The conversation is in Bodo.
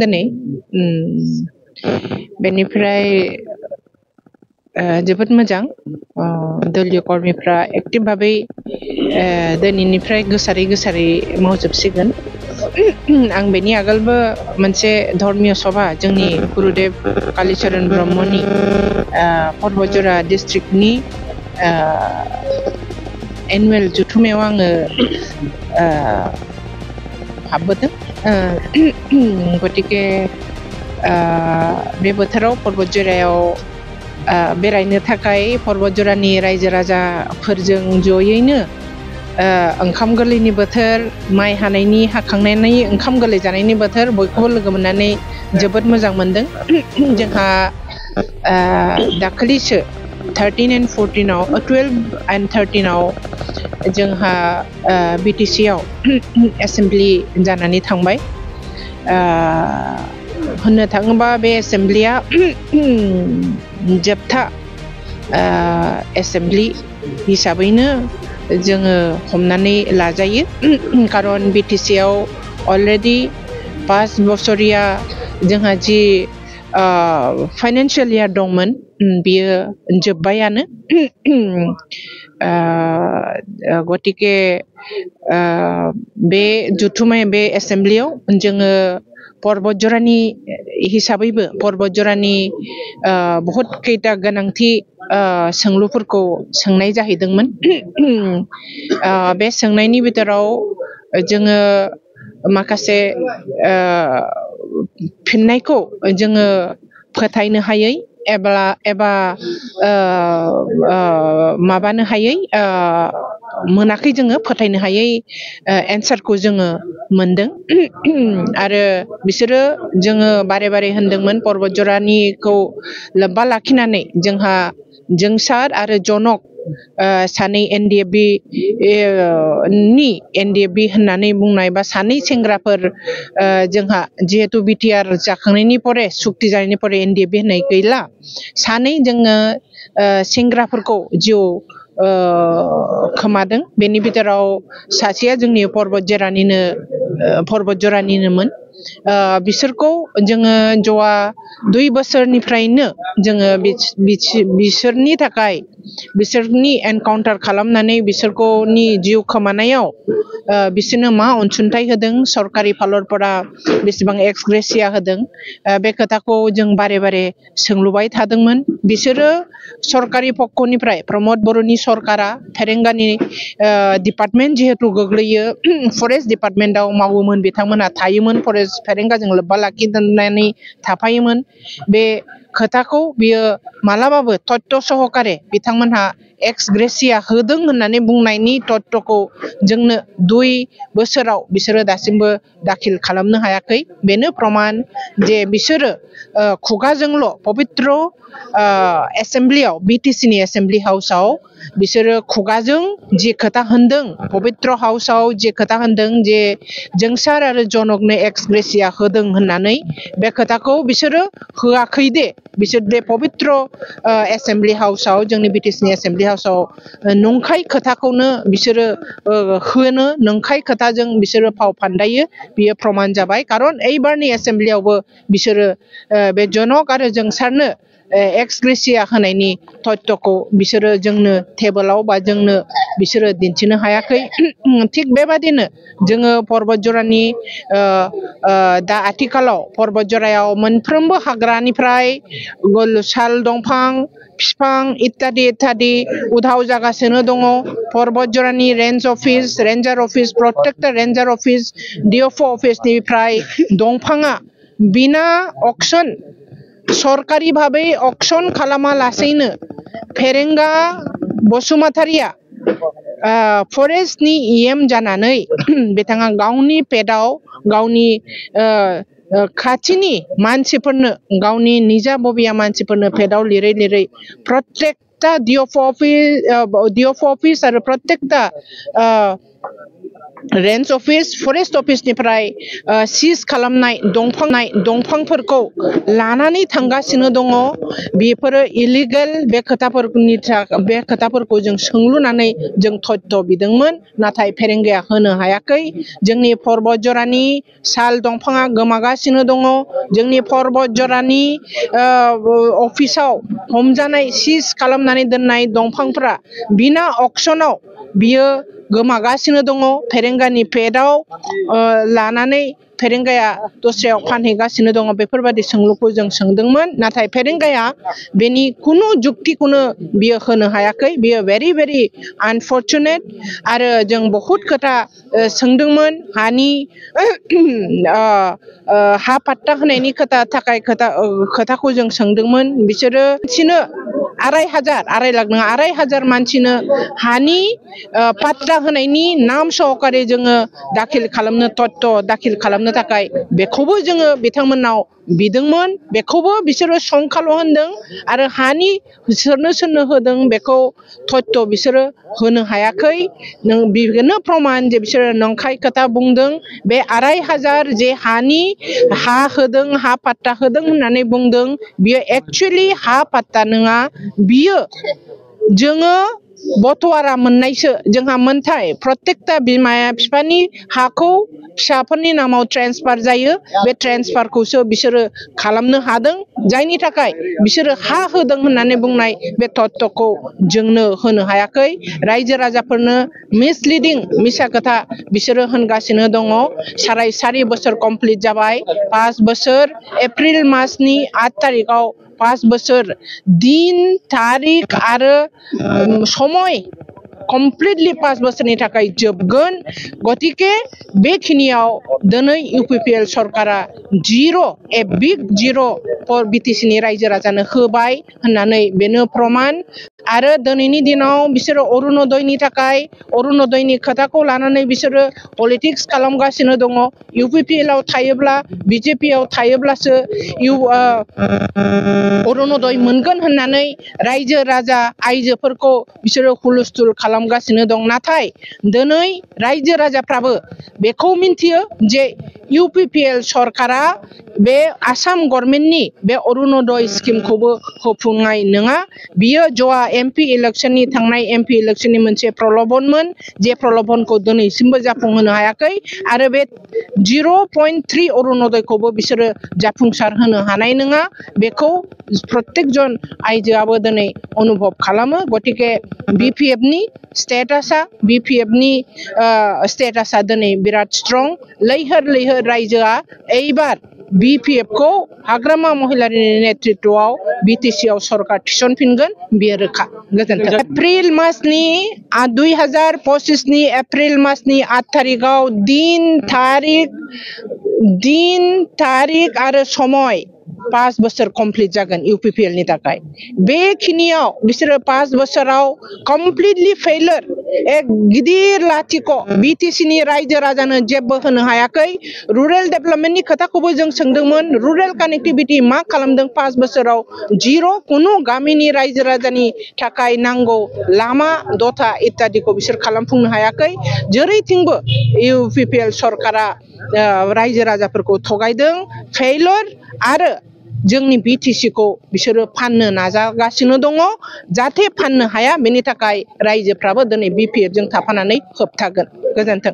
दिनै बेनिफ्राय जोबोद मोजां दलीय कर्मीफ्रा एक्टिव भाबै दिनैनिफ्राय गोसारै मावजोबसिगोन आं बेनि आगोलबो मोनसे धर्मीय सभा जोंनि गुरुदेव कालीचरण ब्रह्मनि पर्वतजरा डिस्ट्रिक्टनि एनुवेल जुथुमायाव आङो हाबबोदों गतिके बे बोथोराव पर्वतजरायाव बेरायनो थाखाय पर्वतजरानि रायजो राजाफोरजों जयैनो ओंखाम गोरलैनि बोथोर माइ हानायनि हाखांनायनि ओंखाम गोरलै जानायनि बोथोर बयखौबो लोगो मोननानै जोबोद मोजां मोनदों जोंहा दाखालिसो 13 and 14 आव 12 and 13 आव जोंहा BTC आव एसेम्बलि जानानै थांबाय होननो थाङोबा बे एसेम्बलिया जोबथा एसेम्बलि हिसाबैनो जोङो हमनानै लाजायो खारन BTC आव अलरेडि 5 बोसोरिया जोंहा जि फाइनान्सियेल इयार दंमोन बियो जोब्बायानो गतिके बे जुथुमाय बे एसेम्बलियाव जोङो पर्वतजरानि हिसाबैबो पर्वतजरानि बहुत खैथा गोनांथि सोंलुफोरखौ सोंनाय जाहैदोंमोन बे सोंनायनि बिथोराव जोङो माखासे फिननायखौ जोङो फोथायनो हायै एबा माबानो हायै मोनाखै जोङो फोथायनो हायै एन्सारखौ जोङो मोनदों आरो बिसोरो जोङो बारे होनदोंमोन पर्वतजरानिखौ लोब्बा लाखिनानै जोंहा जोंसार आरो जनक सानै NDFB नि NDFB होननानै बुंनाय बा सानै सेंग्राफोर जोंहा जिहेतु BTR जाखांनायनि परे सुक्ति जानायनि परे NDFB होननाय गैला सानै जोङो सेंग्राफोरखौ जिउ खोमादों बेनि बिथोराव सासेया जोंनि पर्वतजरानिनोमोन बिसोरखौ जोङो जवा 2 बोसोरनिफ्रायनो जोङो बिसोरनि थाखाय बिसोरनि एनकाउन्टार खालामनानै बिसोरखौनि जिउ खोमानायाव बिसोरनो मा अनसुंथाइ होदों सरकारि फालरफोरा बेसेबां एक्स ग्रेसिया होदों बे खोथाखौ जों बारे सोंलुबाय थादोंमोन बिसोरो सरकारि पक्षनिफ्राय प्रमद बर'नि सरकारा फेरेंगानि डिपार्टमेन्ट जिहेतु गोग्लैयो फरेस्ट डिपार्टमेन्टआव मावोमोन बिथांमोना थायोमोन फरेस्ट फेरेंगाजों लोब्बा लाखिनानै थाफायोमोन बे खोथाखौ बियो मालाबाबो तथ्य सहकारे बिथांमोनहा एक्स ग्रेसिया होदों होननानै बुंनायनि तथ्यखौ जोंनो 2 बोसोराव बिसोरो दासिमबो दाखिल खालामनो हायाखै बेनो प्रमान जे बिसोरो खुगाजोंल' पबित्र एसेम्बलियाव BTC नि एसेम्बलि हाउसआव बिसोरो खुगाजों जे खोथा होनदों पबित्र हाउसआव जे खोथा होनदों जे जोंसार आरो जनकनो एक्स ग्रेसिया होदों होननानै बे खोथाखौ बिसोरो होआखै दे बिसोर बे पबित्र एसेम्बलि हाउसआव जोंनि BTC नि एसेम्बलि हाउसआव नंखाय खोथाखौनो बिसोरो होनो नंखाय खोथाजों बिसोरो फाव फान्दायो बियो प्रमान जाबाय खारन एइबारनि एसेम्बलियावबो बिसोरो बे जनक आरो जोंसारनो एक्स ग्रेसिया होनायनि तथ्यखौ बिसोरो जोंनो टेबोलाव बा जोंनो बिसोरो दिन्थिनो हायाखै थिग बेबादिनो जोङो पर्वतजरानि दा आथिखालाव पर्वतजरायाव मोनफ्रोमबो हाग्रानिफ्राय साल दंफां बिफां इत्यादि उधाव जागासिनो दङ पर्वतजरानि रेन्जार अफिस प्रटेक्टर रेन्जार अफिस DFO अफिसनिफ्राय दंफाङा बिना अक्सन सरकारि भाबै अक्सन खालामालासेनो फेरेंगा बसुमतारिया फरेस्टनि EM जानानै बिथाङा गावनि पेटआव गावनि खाथिनि मानसिफोरनो गावनि निजा बबिया मानसिफोरनो पेटआव लिरै प्रत्येकता DFO अफिस आरो प्रत्येकता रेन्ज अफिस फरेस्ट अफिसनिफ्राय सिज खालामनाय दंफांफोरखौ लानानै थांगासिनो दङ बेफोरो इलिगेल बे खोथाफोरखौ जों सोंलुनानै जों तथ्य बिदोंमोन नाथाय फेरेंगाया होनो हायाखै जोंनि पर्बतजरानि साल दंफाङा गोमागासिनो दङ जोंनि पर्बतजरानि अफिसाव हमजानाय सिज खालामनानै दोननाय दंफांफोरा बिना अक्सनाव बियो गोमागासिनो दङ फेरेंगानि पेटआव लानानै फेरेंगाया दस्रायाव फानहैगासिनो दङ बेफोरबायदि सोंलुखौ जों सोंदोंमोन नाथाय फेरेंगाया बेनि खुनु जुक्तिखौनो बियो होनो हायाखै बियो very अनफर्चुनेट आरो जों बहुत खोथा सोंदोंमोन हानि हा पाट्टा होनायनि खोथाखौ जों सोंदोंमोन बिसोरो मानसिनो 2,500 लाख नङा 2,500 मानसिनो हानि पाट्टा होनायनि नाम सहकारे जोङो दाखिल खालामनो तथ्य दाखिल खालामनो थाखाय बेखौबो जोङो बिथांमोननाव बिदोंमोन बेखौबो बिसोरो संखाल' होनदों आरो हानि सोरनो होदों बेखौ तथ्य बिसोरो होनो हायाखै बेनो प्रमान जे बिसोरो नंखाय खोथा बुंदों बे 2,500 जे हानि हा होदों हा पाट्टा होदों होननानै बुंदों बियो एक्चुअली हा पाट्टा नङा बियो जोङो बटवारा मोननायसो जोंहा मोनथाय प्रत्येकता बिमाया बिफानि हाखौ फिसाफोरनि नामाव ट्रेन्सफार जायो बे ट्रेन्सफारखौसो बिसोरो खालामनो हादों जायनि थाखाय बिसोरो हा होदों होननानै बुंनाय बे तथ्यखौ जोंनो होनो हायाखै रायजो राजाफोरनो मिसलिडिं मिसा खोथा बिसोरो होनगासिनो दङ 4.5 बोसोर कमप्लिट जाबाय 5 बोसोर एप्रिल मासनि 8 तारिखआव 5 बोसोर दिन तारिख आरो समय कमप्लिटली 5 बोसोरनि थाखाय जोबगोन गतिके बेखिनियाव दिनै UPPL सरकारा ए बिग जिर' फर BTC नि रायजो राजानो होबाय होननानै बेनो प्रमान आरो दिनैनि दिनाव बिसोरो अरुणोदयनि थाखाय अरुणोदयनि खोथाखौ लानानै बिसोरो पलिटिक्स खालामगासिनो दङ UPPL आव थायोब्ला BJP आव थायोब्लासो अरुणोदय मोनगोन होननानै रायजो राजा आइजोफोरखौ बिसोरो हुलुस्थुल खालामगासिनो दं नाथाय दिनै रायजो राजाफ्राबो बेखौ मिन्थियो जे UPPL सरकारा बे आसाम गभर्नमेन्टनि बे अरुणोदय स्किमखौबो होफुंनाय नङा बियो जवा MP इलेक्शननि थांनाय MP इलेक्शननि मोनसे प्रलोभनमोन जे प्रलोभनखौ दिनैसिमबो जाफुंहोनो हायाखै आरो बे 0.3 अरुणोदयखौबो बिसोरो जाफुंसार होनो हानाय नङा बेखौ प्रत्येक जन आइजोआबो दिनै अनुभव खालामो गतिके BPF नि स्टेटासा दिनै बिराद स्ट्रं लैहोर रायजोआ एबार BPF को हाग्रामा महिलानि नेतृत्वआव BTC आव सरकार थिसनफिनगोन बेयो रोखा गोजोन्थों एप्रिल मासनि 2025 नि एप्रिल मासनि 8 तारिखआव दिन तारिख आरो समय 5 बोसोर कमप्लिट जागोन UPPL नि थाखाय बेखिनियाव बिसोरो 5 बोसोराव कमप्लिटली फेलियर एक गिदिर लाथिख BTC नि रायजो राजानो जेबो होनो हायाखै रुरेल डेभलपमेन्टनि खोथाखौबो जों सोंदोंमोन रुरेल कानेक्टिभिटी मा खालामदों 5 बोसोराव जिरो कुनु गामिनि रायजो राजानि थाखाय नांगौ लामा दथा इत्यादिखौ बिसोर खालामफुंनो हायाखै जेरैथिंबो UPPL सरकारा रायजो राजाफोरखौ थगायदों फेलियर आरो जोंनि BTC खौ बिसोरो फाननो नाजागासिनो दङ जाहाथे फाननो हाया बेनि थाखाय रायजोफ्राबो दिनै BPF जों थाफानानै होबथागोन गोजोन्थों